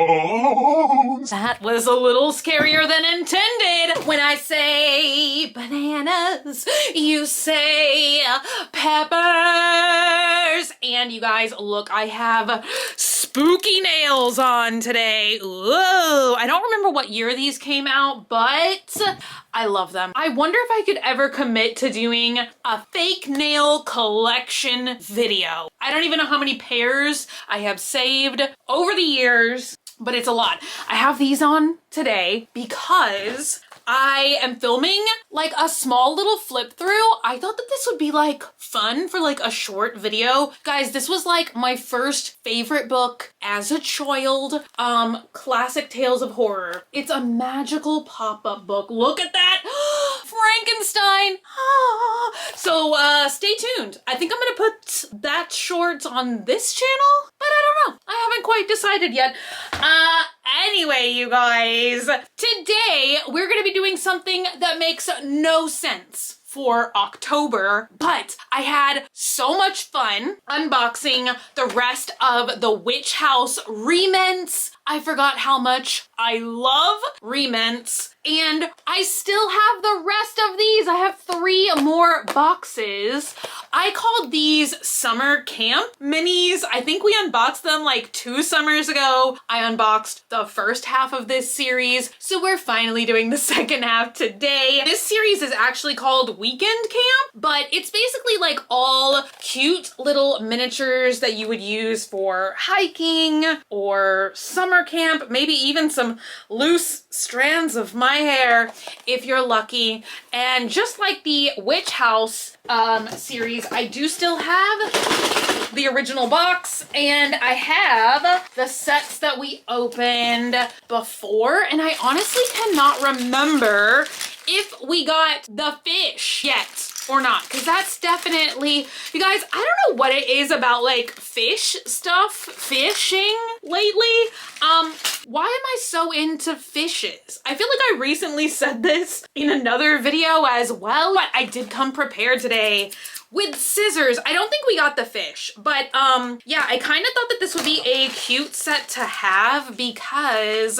bones. That was a little scarier than intended. When I say bananas, you say peppers. And you guys, look, I have spooky nails on today. Whoa, I don't remember what year these came out, but I love them. I wonder if I could ever commit to doing a fake nail collection video. I don't even know how many pairs I have saved over the years, but it's a lot. I have these on today because I am filming like a small little flip through. I thought that this would be like fun for like a short video. Guys, this was like my first favorite book as a child. Classic Tales of Horror. It's a magical pop-up book. Look at that. Frankenstein. So stay tuned. I think I'm gonna put that short on this channel, but I don't know. I haven't quite decided yet. Anyway, you guys, today we're gonna be doing something that makes no sense for October, but I had so much fun unboxing the rest of the Witch House Re-Ments. I forgot how much I love Re-Ments, and I still have the rest of these. I have 3 more boxes. I called these summer camp minis. I think we unboxed them like 2 summers ago. I unboxed the first half of this series, so we're finally doing the second half today. This series is actually called Weekend Camp, but it's basically like all cute little miniatures that you would use for hiking or summer camp, maybe even some loose strands of my hair if you're lucky. And just like the Witch House series, I do still have the original box, and I have the sets that we opened before, and I honestly cannot remember if we got the fish yet or not, because that's definitely, you guys, I don't know what it is about like fish stuff, fishing lately. Why am I so into fishes? I feel like I recently said this in another video as well, but I did come prepared today with scissors. I don't think we got the fish, but yeah, I kind of thought that this would be a cute set to have because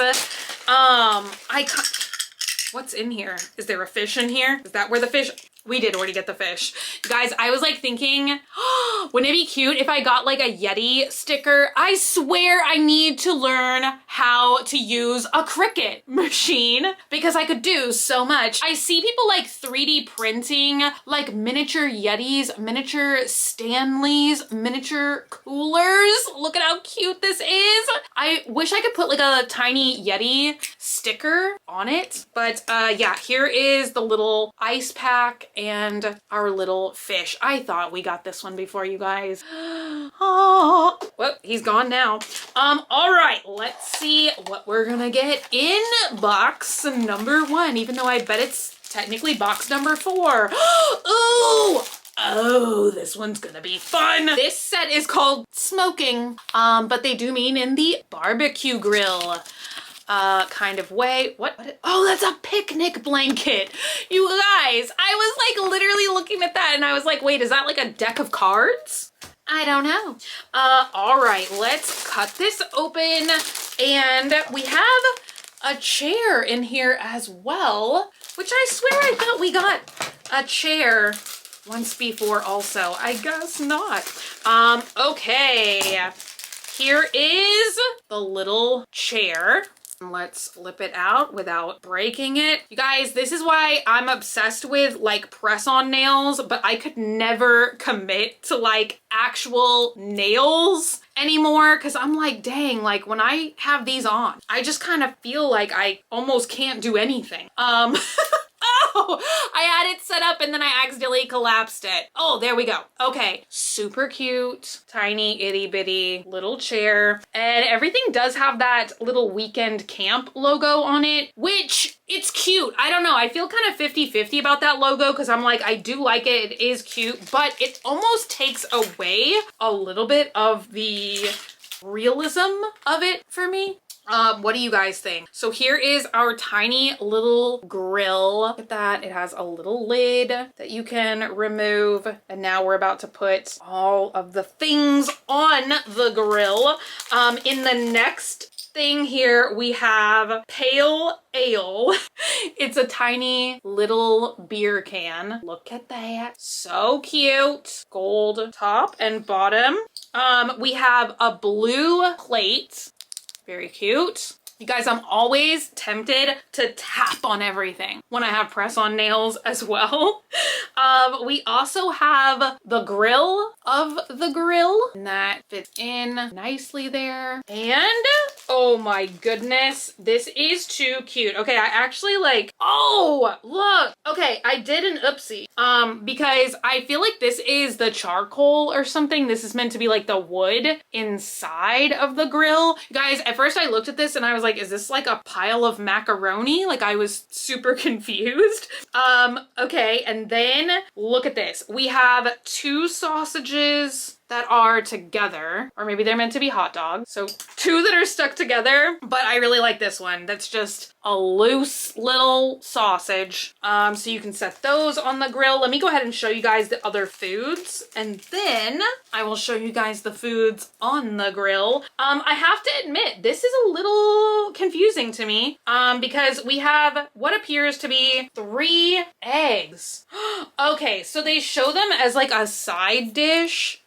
what's in here? Is there a fish in here? Is that where the fish? We did already get the fish. Guys, I was like thinking, wouldn't it be cute if I got like a Yeti sticker? I swear I need to learn how to use a Cricut machine because I could do so much. I see people like 3D printing like miniature Yetis, miniature Stanleys, miniature coolers. Look at how cute this is. I wish I could put like a tiny Yeti sticker on it, but yeah, here is the little ice pack and our little fish. I thought we got this one before, you guys. Oh, well, he's gone now. All right, let's see what we're gonna get in box number 1, even though I bet it's technically box number 4. Ooh! Oh, this one's gonna be fun. This set is called Smoking, but they do mean in the barbecue grill kind of way. What? Oh, that's a picnic blanket. You guys, I was like literally looking at that and I was like, wait, is that like a deck of cards? I don't know. All right, let's cut this open, and we have a chair in here as well, which I swear I thought we got a chair once before also. I guess not. Okay. Here is the little chair. Let's flip it out without breaking it. You guys, this is why I'm obsessed with like press-on nails, but I could never commit to like actual nails anymore because I'm like, dang, like when I have these on, I just kind of feel like I almost can't do anything. Oh, I had it set up and then I accidentally collapsed it. Oh, there we go. Okay, super cute, tiny itty bitty little chair. And everything does have that little Weekend Camp logo on it, which it's cute. I don't know. I feel kind of 50-50 about that logo because I'm like, I do like it. It is cute, but it almost takes away a little bit of the realism of it for me. What do you guys think? So here is our tiny little grill. Look at that. It has a little lid that you can remove. And now we're about to put all of the things on the grill. In the next thing here, we have pale ale. It's a tiny little beer can. Look at that. So cute. Gold top and bottom. We have a blue plate. Very cute. You guys, I'm always tempted to tap on everything when I have press-on nails as well. We also have the grill of the grill, and that fits in nicely there. And oh my goodness, this is too cute. Okay, I actually like, oh, look. Okay, I did an oopsie. Because I feel like this is the charcoal or something. This is meant to be like the wood inside of the grill. Guys, at first I looked at this and I was like, is this like a pile of macaroni? Like, I was super confused. Okay, and then look at this. We have 2 sausages that are together, or maybe they're meant to be hot dogs. So 2 that are stuck together, but I really like this one. That's just a loose little sausage. So you can set those on the grill. Let me go ahead and show you guys the other foods, and then I will show you guys the foods on the grill. I have to admit, this is a little confusing to me, because we have what appears to be 3 eggs. Okay, so they show them as like a side dish,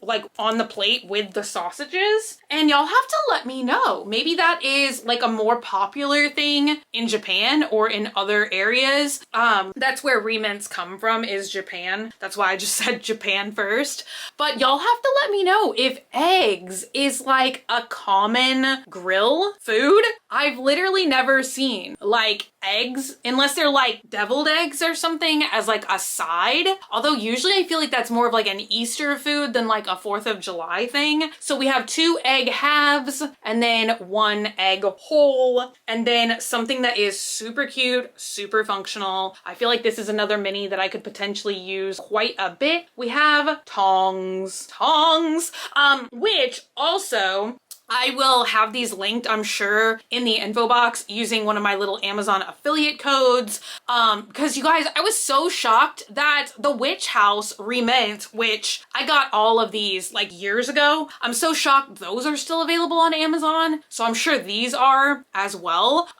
like on the plate with the sausages, and y'all have to let me know. Maybe that is like a more popular thing in Japan or in other areas. That's where Re-Ments come from, is Japan. That's why I just said Japan first. But y'all have to let me know if eggs is like a common grill food. I've literally never seen like eggs, unless they're like deviled eggs or something, as like a side. Although usually I feel like that's more of like an Easter food than like a 4th of July thing. So we have 2 egg halves and then 1 egg whole, and then something that is super cute, super functional. I feel like this is another mini that I could potentially use quite a bit. We have tongs, which also I will have these linked, I'm sure, in the info box using one of my little Amazon affiliate codes. Because you guys, I was so shocked that the Witch House Re-Ment, which I got all of these like years ago, I'm so shocked those are still available on Amazon. So I'm sure these are as well.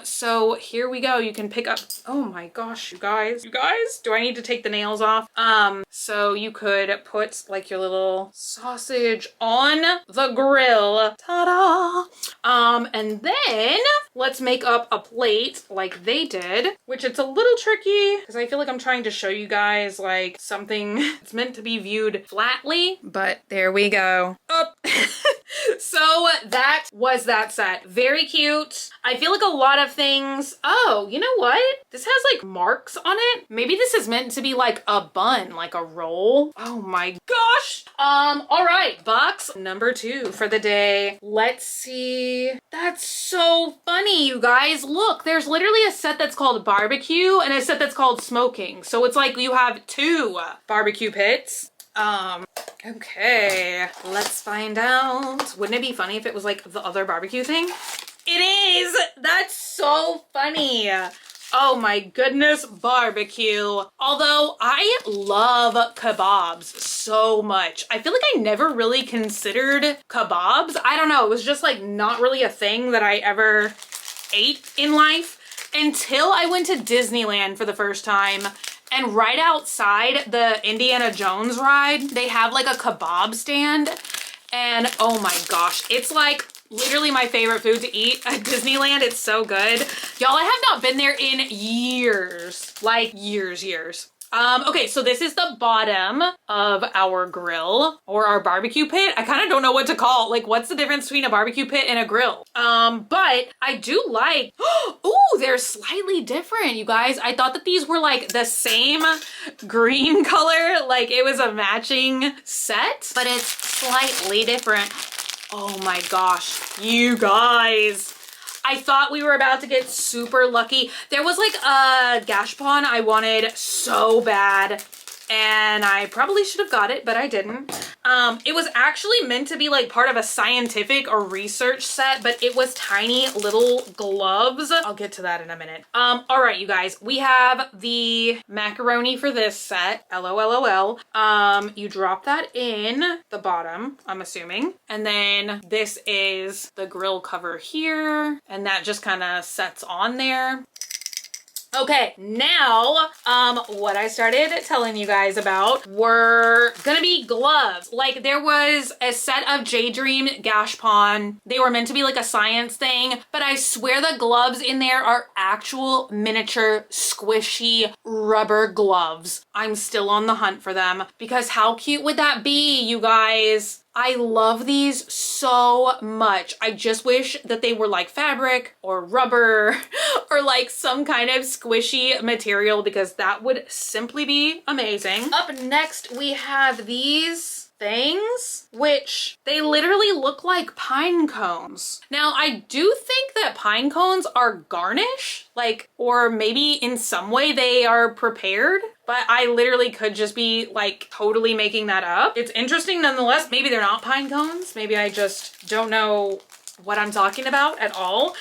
So here we go. You can pick up, oh my gosh, you guys, do I need to take the nails off? So you could put like your little sausage on the grill. Ta-da! And then let's make up a plate like they did, which it's a little tricky because I feel like I'm trying to show you guys like something that's meant to be viewed flatly, but there we go. Oh. So that was that set. Very cute. I feel like a lot of things, oh, you know what? This has like marks on it. Maybe this is meant to be like a bun, like a roll. Oh my gosh. All right, box number 2 for the day. Let's see. That's so funny, you guys. Look, there's literally a set that's called barbecue and a set that's called smoking. So it's like you have 2 barbecue pits. Okay, let's find out. Wouldn't it be funny if it was like the other barbecue thing? It is! That's so funny. Oh my goodness, barbecue. Although I love kebabs so much. I feel like I never really considered kebabs. I don't know, it was just like not really a thing that I ever ate in life until I went to Disneyland for the first time. And right outside the Indiana Jones ride, they have like a kebab stand. And oh my gosh, it's like literally my favorite food to eat at Disneyland. It's so good. Y'all, I have not been there in years, like years. Okay, so this is the bottom of our grill or our barbecue pit. I kind of don't know what to call it. Like, what's the difference between a barbecue pit and a grill? But I do like, ooh, they're slightly different, you guys. I thought that these were like the same green color, like it was a matching set, but it's slightly different. Oh my gosh, you guys. I thought we were about to get super lucky. There was like a gashpon I wanted so bad and I probably should have got it, but I didn't. It was actually meant to be like part of a scientific or research set, but it was tiny little gloves. I'll get to that in a minute. All right, you guys, we have the macaroni for this set. LOLOL. You drop that in the bottom, I'm assuming. And then this is the grill cover here, and that just kind of sets on there. Okay, now, what I started telling you guys about were gonna be gloves. Like, there was a set of J Dream Gashpon. They were meant to be like a science thing, but I swear the gloves in there are actual miniature squishy rubber gloves. I'm still on the hunt for them because how cute would that be, you guys? I love these so much. I just wish that they were like fabric or rubber or like some kind of squishy material because that would simply be amazing. Up next, we have these things, which they literally look like pine cones. Now, I do think that pine cones are garnish, like, or maybe in some way they are prepared, but I literally could just be like totally making that up. It's interesting nonetheless. Maybe they're not pine cones. Maybe I just don't know what I'm talking about at all.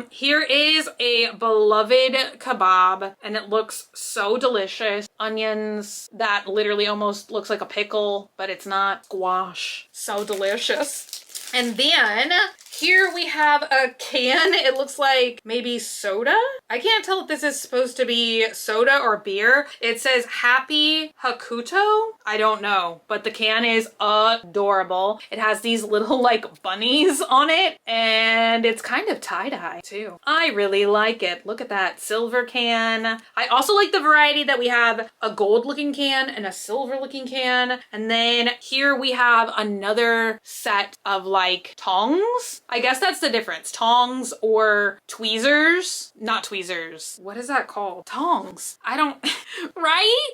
Here is a beloved kebab and it looks so delicious. Onions that literally almost looks like a pickle, but it's not. Squash. So delicious. And then here we have a can. It looks like maybe soda. I can't tell if this is supposed to be soda or beer. It says Happy Hakuto. I don't know, but the can is adorable. It has these little like bunnies on it and it's kind of tie-dye too. I really like it. Look at that silver can. I also like the variety that we have a gold looking can and a silver looking can. And then here we have another set of like tongs. I guess that's the difference. Tongs or tweezers. Not tweezers. What is that called? Tongs. I don't, right?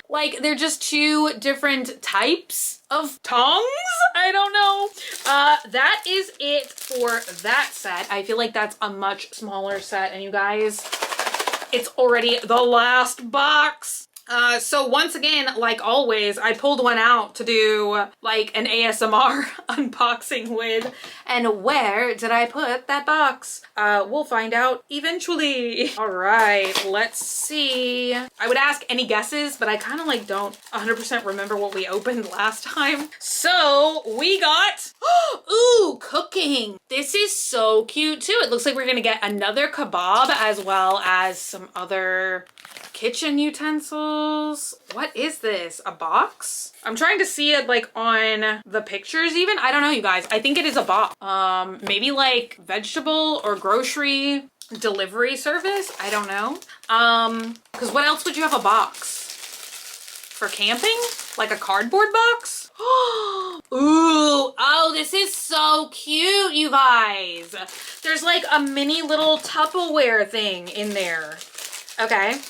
Like they're just two different types of tongs? I don't know. That is it for that set. I feel like that's a much smaller set and you guys, it's already the last box. So once again, like always, I pulled one out to do like an ASMR unboxing with. And where did I put that box? We'll find out eventually. All right, let's see. I would ask any guesses, but I kind of like don't 100% remember what we opened last time. So we got, ooh, cooking. This is so cute too. It looks like we're gonna get another kebab as well as some other kitchen utensils. What is this? A box? I'm trying to see it like on the pictures even. I don't know, you guys. I think it is a box. Maybe like vegetable or grocery delivery service. I don't know. Because what else would you have a box? For camping? Like a cardboard box? Ooh, oh, this is so cute, you guys. There's like a mini little Tupperware thing in there. Okay.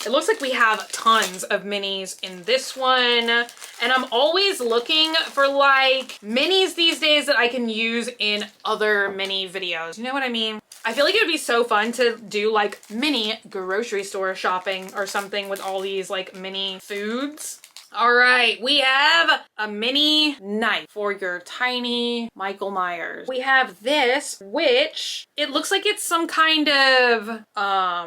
It looks like we have tons of minis in this one. And I'm always looking for like minis these days that I can use in other mini videos. You know what I mean? I feel like it would be so fun to do like mini grocery store shopping or something with all these like mini foods. All right, we have a mini knife for your tiny Michael Myers. We have this, which it looks like it's some kind of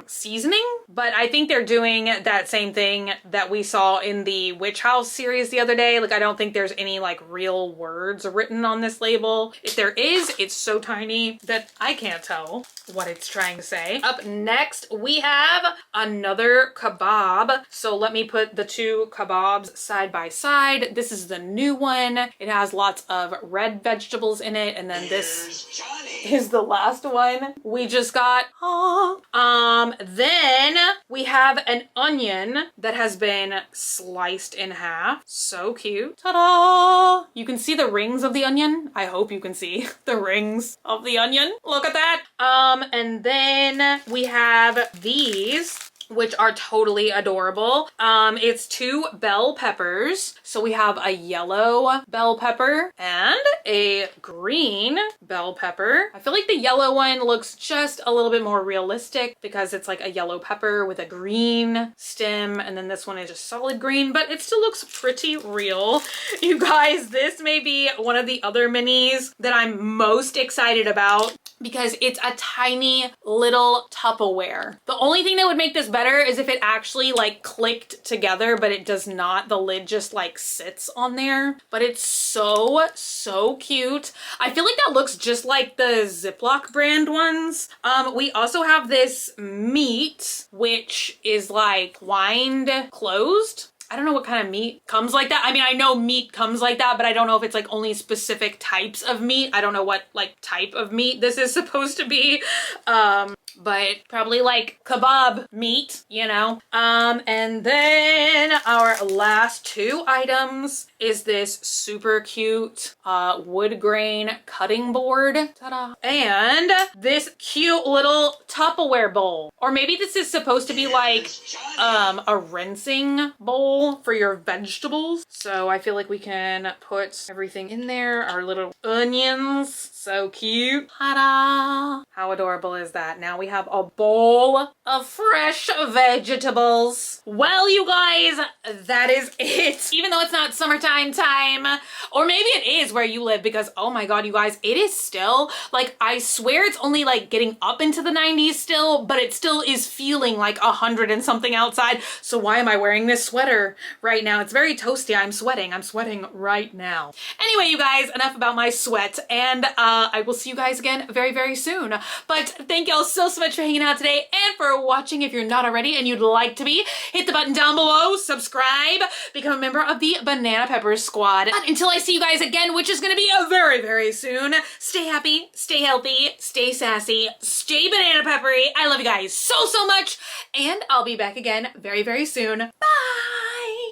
seasoning, but I think they're doing that same thing that we saw in the Witch House series the other day. Like, I don't think there's any like real words written on this label. If there is, it's so tiny that I can't tell what it's trying to say. Up next, we have another kebab. So let me put the two kebabs side by side. This is the new one. It has lots of red vegetables in it, and then this is the last one we just got. Then we have an onion that has been sliced in half. So cute. Ta-da! You can see the rings of the onion. I hope you can see the rings of the onion. Look at that. And then we have these. which are totally adorable. It's 2 bell peppers. So we have a yellow bell pepper and a green bell pepper. I feel like the yellow one looks just a little bit more realistic because it's like a yellow pepper with a green stem, and then this one is just solid green, but it still looks pretty real. You guys, this may be one of the other minis that I'm most excited about because it's a tiny little Tupperware. The only thing that would make this better is if it actually like clicked together, but it does not. The lid just like sits on there, but it's so cute. I feel like that looks just like the Ziploc brand ones. We also have this meat, which is like wind closed. I don't know what kind of meat comes like that. I mean, I know meat comes like that, but I don't know if it's like only specific types of meat. I don't know what like type of meat this is supposed to be. But probably like kebab meat, you know. And then our last 2 items is this super cute wood grain cutting board. Ta-da. And this cute little Tupperware bowl. Or maybe this is supposed to be like a rinsing bowl for your vegetables. So I feel like we can put everything in there. Our little onions. So cute. Ta-da. How adorable is that? Now we have a bowl of fresh vegetables. Well, you guys, that is it. Even though it's not summertime time, or maybe it is where you live, because oh my god, you guys, it is still like, I swear it's only like getting up into the 90s still, but it still is feeling like 100 and something outside. So why am I wearing this sweater right now? It's very toasty. I'm sweating right now. Anyway, you guys, enough about my sweat, and I will see you guys again very soon. But thank y'all so much for hanging out today and for watching. If you're not already and you'd like to be, hit the button down below, subscribe, become a member of the Banana Peppers squad. But until I see you guys again, which is gonna be very soon, stay happy, stay healthy, stay sassy, stay banana peppery. I love you guys so much, and I'll be back again very soon. Bye!